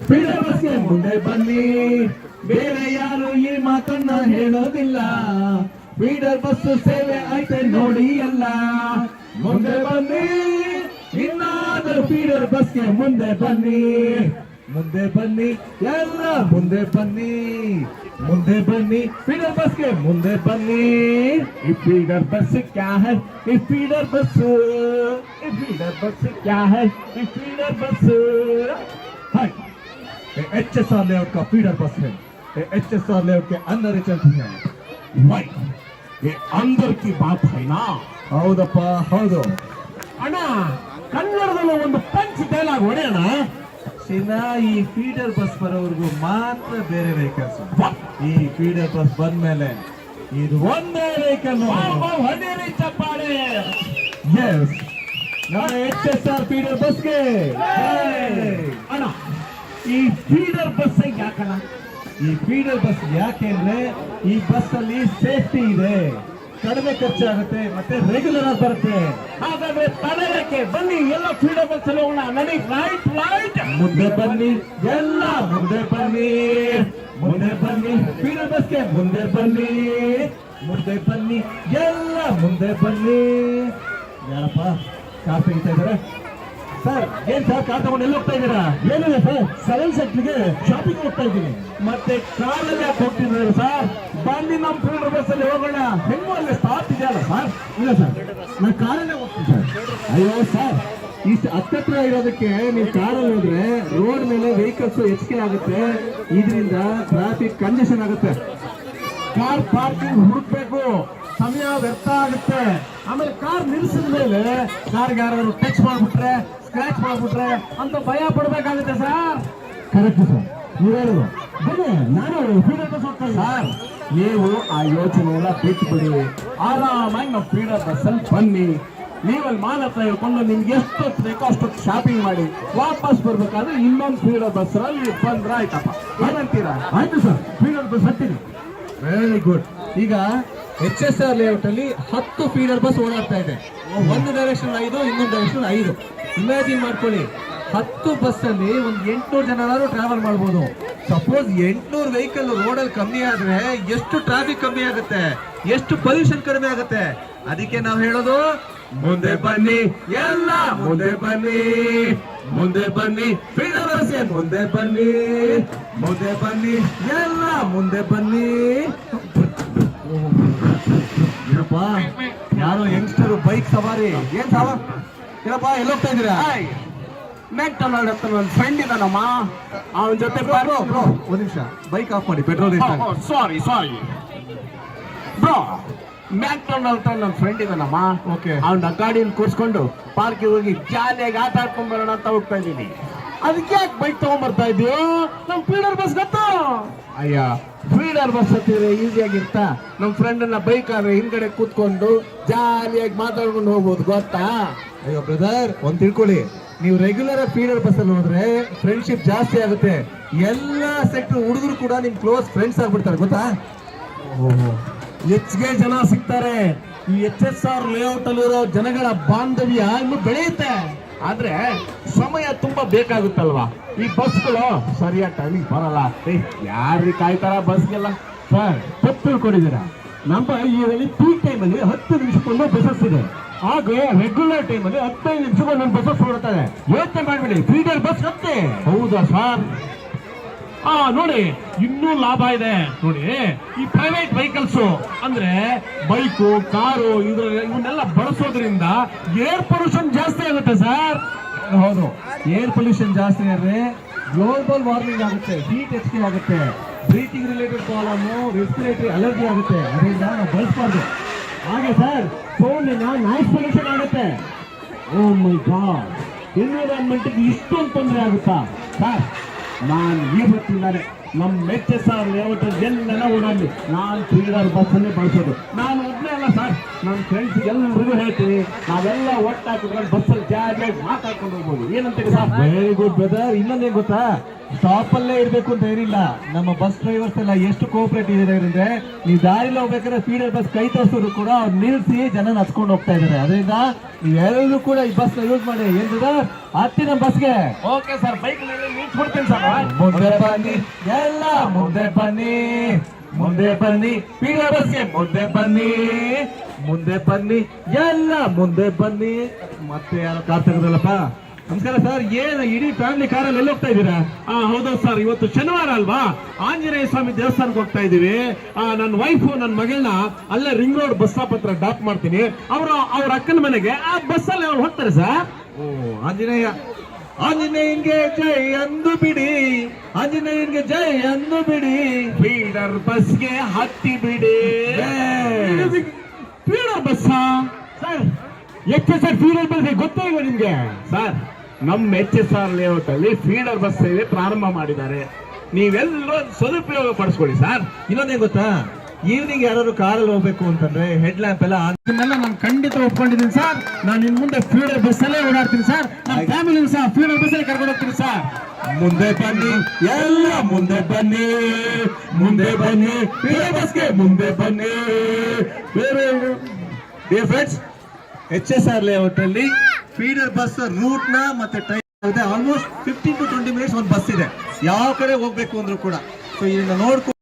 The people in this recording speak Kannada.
ಫೀಡರ್ ಬಸ್ಗೆ ಮುಂದೆ ಬನ್ನಿ, ಬೇರೆ ಯಾರು ಈ ಮಾತನ್ನ ಹೇಳೋದಿಲ್ಲ. ಫೀಡರ್ ಬಸ್ ಸೇವೆ ಐತೆ ನೋಡಿ ಎಲ್ಲ. ಮುಂದೆ ಬನ್ನಿ, ಇನ್ನಾದರೂ ಫೀಡರ್ ಬಸ್ಗೆ ಮುಂದೆ ಬನ್ನಿ. ಮುಂದೆ ಬನ್ನಿ ಎಲ್ಲ, ಮುಂದೆ ಬನ್ನಿ, ಮುಂದೆ ಬನ್ನಿ, ಫೀಡರ್ ಬಸ್ಗೆ ಮುಂದೆ ಬನ್ನಿ. ಈ ಫೀಡರ್ ಬಸ್ ಕ್ಯಾ ಹೈ, ಈ ಫೀಡರ್ ಬಸ್, ಈ ಫೀಡರ್ ಬಸ್ ಕ್ಯಾ ಹೈ, ಈ ಫೀಡರ್ ಬಸ್. हाय, HSR लेआउट का फीडर बस है. HSR लेआउट के अंदर ही चलती है. भाई, ये अंदर की बात है ना. ಹೌದಪ್ಪ ಹೌದು ಅಣ್ಣ. ಕನ್ನಡದಲ್ಲಿ ಒಂದು ಪಂಚ್ ಡೈಲಾಗ್ ಹೊಡೆಯೋಣ. ಚಿನ್ನ, ಈ ಫೀಡರ್ ಬಸ್ ಬರೋವರೆಗೂ ಮಾತ್ರ ಬೇರೆ ವೆಹಿಕಲ್ಸ್. ಈ ಫೀಡರ್ ಬಸ್ ಬಂದ್ಮೇಲೆ ಇದು ಒಂದೇ ವೆಹಿಕಲ್. ಹೊಡೆಯರಿ ಚಪ್ಪಾಳೆ. ಎಸ್, ನಮ್ಮ HSR ಫೀಡರ್ ಬಸ್ಗೆ ಅಣ್ಣ. ಈ ಫೀಡರ್ ಬಸ್ ಯಾಕಣ್ಣ? ಈ ಫೀಡರ್ ಬಸ್ ಯಾಕೆ ಅಂದ್ರೆ ಈ ಬಸ್ ಅಲ್ಲಿ ಸೇಫ್ಟಿ ಇದೆ, ಕಡಿಮೆ ಖರ್ಚಾಗುತ್ತೆ, ಮತ್ತೆ ರೆಗ್ಯುಲರ್ ಆಗಿ ಬರುತ್ತೆ. ಹಾಗಾದ್ರೆ ತಡೆ ಯಾಕೆ? ಬನ್ನಿ ಎಲ್ಲ ಫೀಡರ್ ಬಸ್ ಅಲ್ಲಿ ಹೋಗೋಣ. ನನಗೆ ರೈಟ್ ರೈಟ್. ಮುಂದೆ ಬನ್ನಿ ಎಲ್ಲ, ಮುಂದೆ ಬನ್ನಿ, ಮುಂದೆ ಬನ್ನಿ, ಫೀಡರ್ ಬಸ್ಗೆ ಮುಂದೆ ಬನ್ನಿ. ಮುಂದೆ ಬನ್ನಿ ಎಲ್ಲ, ಮುಂದೆ ಬನ್ನಿ. ಯಾರಪ್ಪ ಕಾರ್ ತೆಗಿತಾ ಇದಾರೆ? ಸರ್ ಏನ್ ಸರ್ ಕಾರ್ ತಗೊಂಡು ಎಲ್ಲಿ ಹೋಗ್ತಾ ಇದ್ದೀರಾ? ಏನಿಲ್ಲ ಸರ್, 7 ಸೆಕ್ಟ್ರಿಗೆ ಶಾಪಿಂಗ್ ಹೋಗ್ತಾ ಇದ್ದೀನಿ. ಮತ್ತೆ ಕಾರಲ್ಲಿ ಯಾಕೆ ಹೋಗ್ತಿದ್ದಾರೆ ಸರ್? ಬನ್ನಿ ನಮ್ಮ ಫೀಡರ್ ಬಸ್ ಅಲ್ಲಿ ಹೋಗೋಣ. ಹೆಂಗೋ ಅಲ್ಲಿ ಸ್ಟಾಪ್ ಇದೆಯಲ್ಲ ಸರ್? ಇಲ್ಲ ಸರ್, ನಾನು ಕಾರಲ್ಲೇ ಹೋಗ್ತೀನಿ ಸರ್. ಅಯ್ಯೋ ಸರ್, ಇಷ್ಟು ಹತ್ತತ್ರ ಇರೋದಕ್ಕೆ ನೀವು ಕಾರಲ್ಲಿ ಹೋದ್ರೆ ರೋಡ್ ಮೇಲೆ ವೆಹಿಕಲ್ಸ್ ಹೆಚ್ಚಿಗೆ ಆಗುತ್ತೆ, ಇದರಿಂದ ಟ್ರಾಫಿಕ್ ಕಂಜೆಷನ್ ಆಗುತ್ತೆ. ಕಾರ್ ಪಾರ್ಕಿಂಗ್ ಹುಡುಕ್ಬೇಕು, ಸಮಯ ವ್ಯರ್ಥ ಆಗುತ್ತೆ. ಆಮೇಲೆ ಕಾರ್ ನಿಲ್ಸಿದ ಮೇಲೆ ಕಾರ್ಗೆ ಯಾರಾದ್ರು ಟಚ್ ಮಾಡ್ಬಿಟ್ರೆ, ಸ್ಕ್ರಾಚ್ ಮಾಡ್ಬಿಟ್ರೆ ಅಂತ ಭಯ ಪಡ್ಬೇಕಾಗುತ್ತೆ ಸರ್. ಕರೆಕ್ಟ್ ಸರ್, ನೀವು ಹೇಳೋದು. ಬನ್ನಿ ನಾನು ಫೀಡರ್ ಬಸ್ ಹೋಗ್ತೇನೆ ಸರ್. ನೀವು ಆ ಯೋಚನೆ ಎಲ್ಲ ಬಿಟ್ಟು ಬಿಡಿ, ಆರಾಮಾಗಿ ನಾವು ಫೀಡರ್ ಬಸ್ ಅಲ್ಲಿ ಬನ್ನಿ. ನೀವಲ್ಲಿ ಮಾಲ್ ಹತ್ರ ಹೇಳ್ಕೊಂಡು ನಿಮ್ಗೆ ಎಷ್ಟೊತ್ತು ಬೇಕೋ ಅಷ್ಟೊತ್ತು ಶಾಪಿಂಗ್ ಮಾಡಿ ವಾಪಸ್ ಬರ್ಬೇಕಾದ್ರೆ ಇನ್ನೊಂದು ಫೀಡರ್ ಬಸ್ ಅಲ್ಲಿ ಬಂದ್ರ ಆಯ್ತಪ್ಪ. ಏನಂತೀರಾ? ಆಯ್ತು ಸರ್, ಫೀಡರ್ ಬಸ್ ಹತ್ತೀನಿ. Very good. ಈಗ HSR ಲೇಔಟ್ ಅಲ್ಲಿ 10 ಫೀಡರ್ ಬಸ್ ಓಡಾಡ್ತಾ ಇದೆ. ಒಂದು ಡೈರೆಕ್ಷನ್ 5, ಇನ್ನೊಂದು ಡೈರೆಕ್ಷನ್ 5. ಇಮ್ಯಾಜಿನ್ ಮಾಡ್ಕೊಳ್ಳಿ, 10 ಬಸ್ ಅಲ್ಲಿ ಒಂದು 800 ಜನರಾದ್ರೂ ಟ್ರಾವೆಲ್ ಮಾಡ್ಬೋದು. ಸಪೋಸ್ 800 ವೆಹಿಕಲ್ ರೋಡಲ್ಲಿ ಕಮ್ಮಿ ಆದ್ರೆ ಎಷ್ಟು ಟ್ರಾಫಿಕ್ ಕಮ್ಮಿ ಆಗುತ್ತೆ, ಎಷ್ಟು ಪೊಲ್ಯೂಷನ್ ಕಡಿಮೆ ಆಗುತ್ತೆ. ಅದಕ್ಕೆ ನಾವು ಹೇಳೋದು ಮುಂದೆ ಬನ್ನಿ ಎಲ್ಲ, ಮುಂದೆ ಬನ್ನಿ, ಮುಂದೆ ಬನ್ನಿ, ಫೀಡರ್ ಬಸ್ಗೆ ಮುಂದೆ ಬನ್ನಿ, ಮುಂದೆ ಬನ್ನಿ ಎಲ್ಲ, ಮುಂದೆ ಬನ್ನಿ. ಏನಪ್ಪ ಯಾರೋ ಯಂಗ್ಸ್ಟರ್ ಬೈಕ್ ಸವಾರಿ. ಏನ್ ಸವಾರಿ ಏನಪ್ಪ, ಎಲ್ಲಿ ಹೋಗ್ತಾ ಇದ್ದೀರಾ? ಮೆಕ್ಡೊನಾಲ್ಡ್ ಹತ್ರ ನನ್ನ ಫ್ರೆಂಡ್ ಇದ್ದಾನಮ್ಮ, ಅವನ ಜೊತೆ ಒಂದ್ ನಿಮಿಷ ಬೈಕ್ ಆಫ್ ಮಾಡಿ, ಪೆಟ್ರೋಲ್. ಸಾರಿ ಸಾರಿ ಬ್ರೋ, ಮ್ಯಾಕ್ಡೊನಾಲ್ಡ್ ಹತ್ರ ನನ್ನ ಫ್ರೆಂಡ್ ಇದ್ದಾನಮ್ಮ. ಓಕೆ, ಅವನ ಗಾಡಿಯಲ್ಲಿ ಕೂರ್ಸ್ಕೊಂಡು ಪಾರ್ಕಿಗೆ ಹೋಗಿ ಜಾಲಿಯಾಗಿ ಆಟ ಆಡ್ಕೊಂಡ್ ಬರೋಣ ಅಂತ ಹೋಗ್ತಾ ಇದ್ದೀನಿ. ಅದಕ್ಕೆ ಯಾಕೆ ಬೈಕ್ ತಗೊಂಡ್ಬರ್ತಾ ಇದೀಯೋ? ನಮ್ ಫೀಡರ್ ಬಸ್ ಗೊತ್ತಾ? ಅಯ್ಯ, ಫೀಡರ್ ಬಸ್ ಹತ್ತಿದ್ರೆ ಈಸಿಯಾಗಿರ್ತಾ, ನಮ್ ಫ್ರೆಂಡ್ ಅನ್ನ ಬೈಕ್ ಆದ್ರೆ ಹಿಂದ್ಗಡೆ ಕೂತ್ಕೊಂಡು ಜಾಲಿಯಾಗಿ ಮಾತಾಡ್ಕೊಂಡು ಹೋಗ್ಬೋದು ಗೊತ್ತಾ? ಅಯ್ಯೋ ಬ್ರದರ್, ಒಂದ್ ತಿಳ್ಕೊಳ್ಳಿ, ನೀವು ರೆಗ್ಯುಲರ್ ಫೀಡರ್ ಬಸ್ ಅಲ್ಲಿ ಹೋದ್ರೆ ಫ್ರೆಂಡ್ಶಿಪ್ ಜಾಸ್ತಿ ಆಗುತ್ತೆ. ಎಲ್ಲಾ ಸೆಕ್ಟರ್ ಹುಡುಗರು ಕೂಡ ನಿಮ್ ಕ್ಲೋಸ್ ಫ್ರೆಂಡ್ಸ್ ಆಗ್ಬಿಡ್ತಾರೆ ಗೊತ್ತಾ? ಹೆಚ್ಚಿಗೆ ಜನ ಸಿಗ್ತಾರೆ. ಈ HSR ಲೇಔಟ್ ಅಲ್ಲಿರೋ ಜನಗಳ ಬಾಂಧವ್ಯ ಇನ್ನು ಬೆಳೆಯುತ್ತೆ. ಆದ್ರೆ ಸಮಯ ತುಂಬಾ ಬೇಕಾಗುತ್ತಲ್ವಾ? ಈ ಬಸ್ಗಳು ಸರಿಯಾದ ಟೈಮಿಂಗ್ ಬರಲ್ಲ. ಯಾರ್ರಿ ಕಾಯ್ತಾರ ಬಸ್ಗೆಲ್ಲ? ಸರ್ ತಪ್ಪು ತಿಳ್ಕೊಂಡಿದ್ದೀರಾ. ನಮ್ಮ ಈ ಪೀಕ್ ಟೈಮಲ್ಲಿ 10 ನಿಮಿಷಕ್ಕೊಂದು ಬಸಸ್ ಇದೆ. ಹಾಗೆ ರೆಗ್ಯುಲರ್ ಟೈಮಲ್ಲಿ 15 ನಿಮಿಷಕ್ಕೊಂದು ಬಸಸ್ ಹೊರಡ್ತಾರೆ. ಯೋಚನೆ ಮಾಡ್ಬಿಡಿ, ಫೀಡರ್ ಬಸ್ ಹತ್ತೆ. ಹೌದಾ ಸರ್? ನೋಡಿ, ಇನ್ನೂ ಲಾಭ ಇದೆ ನೋಡಿ. ಈ ಪ್ರೈವೇಟ್ ವೆಹಿಕಲ್ಸ್ ಅಂದ್ರೆ ಬೈಕು, ಕಾರು, ಇವನ್ನೆಲ್ಲ ಬಳಸೋದ್ರಿಂದ ಏರ್ ಪೊಲ್ಯೂಷನ್ ಜಾಸ್ತಿ ಆಗುತ್ತೆ ಸರ್. ಹೌದು, ಏರ್ ಪೊಲ್ಯೂಷನ್ ಜಾಸ್ತಿ ಆದ್ರೆ ಗ್ಲೋಬಲ್ ವಾರ್ಮಿಂಗ್ ಆಗುತ್ತೆ, ಹೀಟ್ ಹೆಚ್ಚಿಗೆ ಆಗುತ್ತೆ, breathing related problem, respiratory allergy ಆಗುತ್ತೆ. ಅದರಿಂದ ನಾವು ಬಳಸಬಾರ್ದು. ಹಾಗೆ ಸರ್, ಫೋನಿನ ನಾಯ್ಸ್ ಪೊಲ್ಯೂಷನ್ ಆಗುತ್ತೆ. ಓ ಮೈ ಗಾಡ್, ಎನ್ವಿರಾನ್ಮೆಂಟ್ಗೆ ಇಷ್ಟೊಂದು ತೊಂದರೆ ಆಗುತ್ತಾ ಸರ್? ನಾನು ಇವತ್ತಿಂದಾನೆ ನಮ್ಮ HSR ಲೇಔಟ್ ಎಲ್ಲೆಲ್ಲ ಓಡಾಡ್ಲಿ ನಾನು ಫೀಡರ್ ಬಸ್ಸನ್ನೇ ಬಳಸೋದು. ನಾನು ಒಬ್ಬನೇ ಅಲ್ಲ ಸರ್, ನನ್ನ ಫ್ರೆಂಡ್ಸ್ ಎಲ್ಲರಿಗೂ ಹೇಳ್ತೀನಿ, ನಾವೆಲ್ಲ ಒಟ್ಟಾಕಿಕೊಂಡು ಬಸ್ಸಲ್ಲಿ ಜಾಲಿ ಮಾತಾಡ್ಕೊಂಡು ಹೋಗ್ಬೋದು. ಏನಂತೀರಿ ಸರ್? Very good brother. ಇನ್ನೊಂದೇನು ಗೊತ್ತಾ, ಸ್ಟಾಪ್ ಅಲ್ಲೇ ಇರ್ಬೇಕು ಅಂತ ಏನಿಲ್ಲ. ನಮ್ಮ ಬಸ್ ಡ್ರೈವರ್ಸ್ ಎಲ್ಲ ಎಷ್ಟು ಕೋಆಪರೇಟಿವ್ ಇದ್ದಾರೆ ಅಂದ್ರೆ, ನೀವು ದಾರಿಲಿ ಹೋಗ್ಬೇಕಾದ್ರೆ ಫೀಡರ್ ಬಸ್ ಕೈ ತೋರಿಸೋರು ಕೂಡ ಅವ್ರು ನಿಲ್ಲಿಸಿ ಜನ ಹಚ್ಕೊಂಡು ಹೋಗ್ತಾ ಇದ್ದಾರೆ. ಅದರಿಂದ ನೀವೆಲ್ಲರೂ ಕೂಡ ಈ ಬಸ್ ಯೂಸ್ ಮಾಡಿ. ಏನ್ ಬ್ರದರ್, ಹತ್ತಿ ನಮ್ಮ ಬಸ್ಗೆ. ಓಕೆ ಸರ್, ಬೈಕ್ ನಲ್ಲಿ ನಿಲ್ಸ್ಬಿಡ್ತೀನಿ ಸರ್. ಮುಂದೆ ಬನ್ನಿ ಎಲ್ಲ, ಮುಂದೆ ಬನ್ನಿ, ಮುಂದೆ ಬನ್ನಿ, ಫೀಡರ್ ಬಸ್ಗೆ ಮುಂದೆ ಬನ್ನಿ, ಮುಂದೆ ಬನ್ನಿ ಎಲ್ಲ, ಮುಂದೆ ಬನ್ನಿ. ಮತ್ತೆ ಯಾರು ಕಾರ್ ತೆಗೆದಲ್ಲಪ್ಪ. ನಮಸ್ಕಾರ ಸರ್, ಏನು ಇಡೀ ಫ್ಯಾಮಿಲಿ ಕಾರಲ್ಲಿ ಎಲ್ಲಿ ಹೋಗ್ತಾ ಇದ್ದೀರಾ? ಹೌದಾ ಸರ್, ಇವತ್ತು ಶನಿವಾರ ಅಲ್ವಾ, ಆಂಜನೇಯ ಸ್ವಾಮಿ ದೇವಸ್ಥಾನಕ್ಕೆ ಹೋಗ್ತಾ ಇದೀವಿ. ನನ್ನ ವೈಫ್ ನನ್ನ ಮಗಳನ್ನ ಅಲ್ಲೇ ರಿಂಗ್ ರೋಡ್ ಬಸ್ ಸ್ಟಾಪ್ ಹತ್ರ ಡ್ರಾಪ್ ಮಾಡ್ತೀನಿ. ಅವ್ರ ಅಕ್ಕನ ಮನೆಗೆ ಆ ಬಸ್ಸಲ್ಲಿ ಅವ್ರು ಹೋಗ್ತಾರೆ ಸರ್. ಓ ಆಂಜನೇಯ, ಆಂಜನೇಯನ್ಗೆ ಜೈ ಅಂದು ಬಿಡಿ, ಆಂಜನೇಯನ್ಗೆ ಜೈ ಅಂದು ಬಿಡಿ, ಫೀಡರ್ ಬಸ್ಗೆ ಹತ್ತಿ ಬಿಡಿ. Feeder bus sir, HSR feeder bus ಗೊತ್ತೇ ಇಲ್ವಾ ನಿಮ್ಗೆ? ಸರ್, ನಮ್ಮ HSR ಲೇಔಟ್ ಅಲ್ಲಿ ಫೀಡರ್ ಬಸ್ ಸೇವೆ ಪ್ರಾರಂಭ ಮಾಡಿದ್ದಾರೆ. ನೀವೆಲ್ಲರೂ ಸದುಪಯೋಗ ಪಡಿಸ್ಕೊಳ್ಳಿ ಸರ್. ಇನ್ನೊಂದೇನ್ ಗೊತ್ತಾ, ಈವ್ನಿಂಗ್ ಯಾರು ಕಾರಲ್ಲಿ ಹೋಗ್ಬೇಕು ಅಂತಂದ್ರೆ ಹೆಡ್ ಲ್ಯಾಂಪ್ ಎಲ್ಲ ನಾನು ಖಂಡಿತ ಒಪ್ಕೊಂಡಿದ್ದೀನಿ ಸರ್. ನಾನು ಇನ್ ಮುಂದೆ ಫೀಡರ್ ಬಸ್ ಅಲ್ಲೇ ಓಡಾಡ್ತೀನಿ ಸರ್. ನನ್ನ ಫ್ಯಾಮಿಲಿ ಸಹ ಫೀಡರ್ ಬಸ್ ಅಲ್ಲಿ ಕರ್ಕೊಂಡು ಹೋಗ್ತೀನಿ ಸರ್. ಮುಂದೆ ಬನ್ನಿ ಎಲ್ಲ, ಮುಂದೆ ಬನ್ನಿ, ಮುಂದೆ ಬನ್ನಿ, ಫೀಡರ್ ಬಸ್ಗೆ ಮುಂದೆ ಬನ್ನಿ. ಡಿಯರ್ ಫ್ರೆಂಡ್ಸ್, HSR ಲೇಔಟ್ ಅಲ್ಲಿ ಫೀಡರ್ ಬಸ್ ರೂಟ್ ನ ಮತ್ತೆ ಟೈಮ್ ಆಲ್ಮೋಸ್ಟ್ 15 to 20 ಮಿನಿಟ್ಸ್ ಒಂದು ಬಸ್ ಇದೆ ಯಾವ ಕಡೆ ಹೋಗ್ಬೇಕು ಅಂದ್ರೂ ಕೂಡ. ಸೊ ಇದನ್ನ ನೋಡ್ಕೊಂಡು